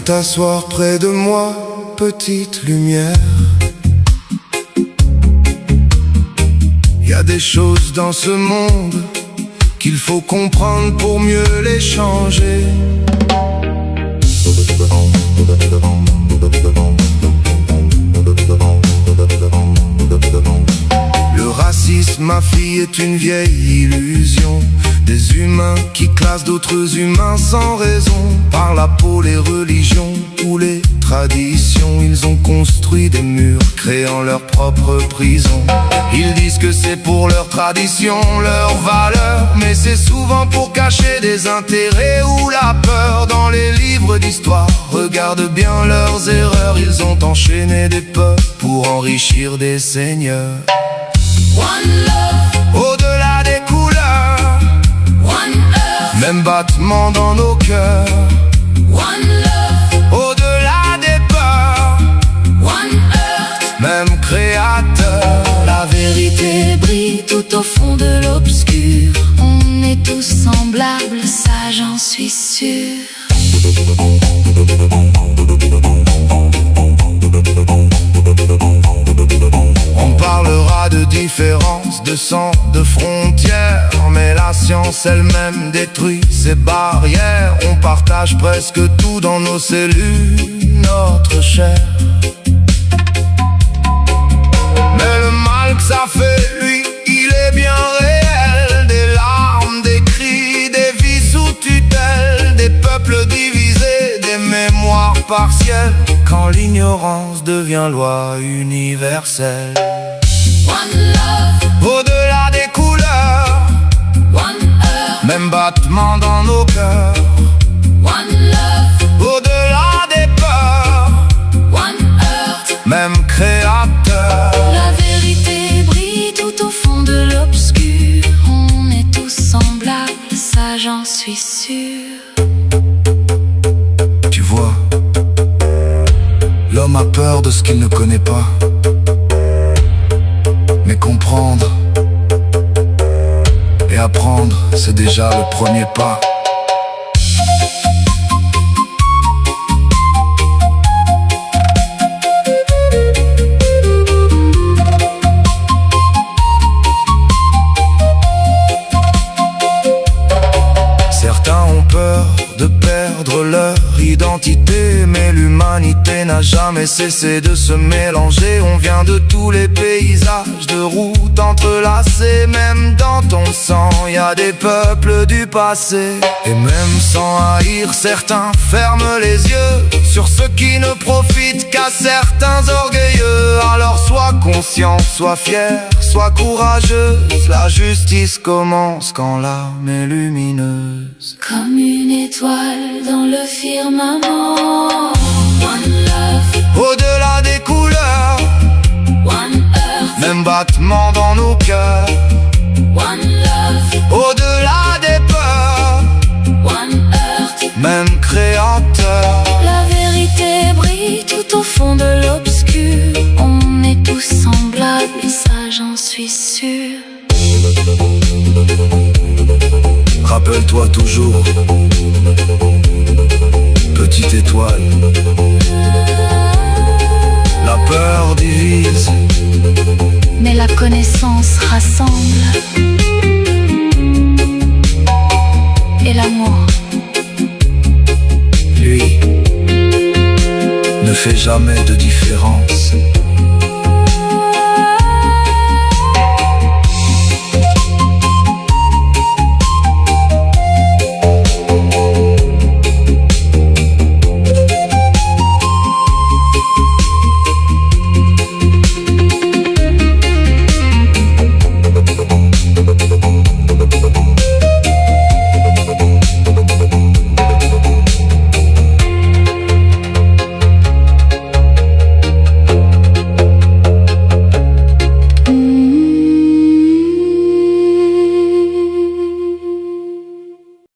t'asseoir près de moi, petite lumière. Y a des choses dans ce monde qu'il faut comprendre pour mieux les changer. Le racisme, ma fille, est une vieille illusion. Des humains qui classent d'autres humains sans raison. Par la peau, les religions ou les traditions, ils ont construit des murs, créant leur propre prison. Ils disent que c'est pour leur tradition, leur valeur, mais c'est souvent pour cacher des intérêts ou la peur. Dans les livres d'histoire, regarde bien leurs erreurs. Ils ont enchaîné des peuples pour enrichir des seigneurs. One love, au-delà des couleurs, one earth, même battement dans nos cœurs. one love, Au-delà des peurs, one earth. même créateur. La vérité brille tout au fond de l'obscur. On est tous semblables, ça j'en suis sûr. On parlera de différence, de sang, de frontières, mais la science elle-même détruit ces barrières. On partage presque tout dans nos cellules, notre chair. Mais le mal que ça fait, lui, il est bien réel. Des larmes, des cris, des vies sous tutelle, des peuples divisés, des mémoires partielles, quand l'ignorance devient loi universelle. One love, Au-delà des couleurs, one earth, même battement dans nos cœurs. one love, Au-delà des peurs, one earth. même créateur. La vérité brille tout au fond de l'obscur. On est tous semblables, ça j'en suis sûr. Tu vois, l'homme a peur de ce qu'il ne connaît pas. Mais comprendre et apprendre, c'est déjà le premier pas. Certains ont peur de perdre leur identité, mais l'humanité n'a jamais cessé de se mélanger. On vient de tous les paysages, de routes entrelacées. Même dans ton sang, y a des peuples du passé. Et même sans haïr, certains ferment les yeux sur ceux qui ne profitent qu'à certains orgueilleux. Alors sois conscient, sois fier, sois courageuse. La justice commence quand l'âme est lumineuse. Comme une étoile dans le firmament. One love, Au-delà des couleurs, one earth, même battement dans nos cœurs. one love, Au-delà des peurs, one earth. même créateur. La vérité brille tout au fond de l'obscur. On est tous semblables, ça j'en suis sûr. Rappelle-toi toujours, petite étoile, la peur divise, Mais la connaissance rassemble. Et l'amour, lui, ne fait jamais de différence.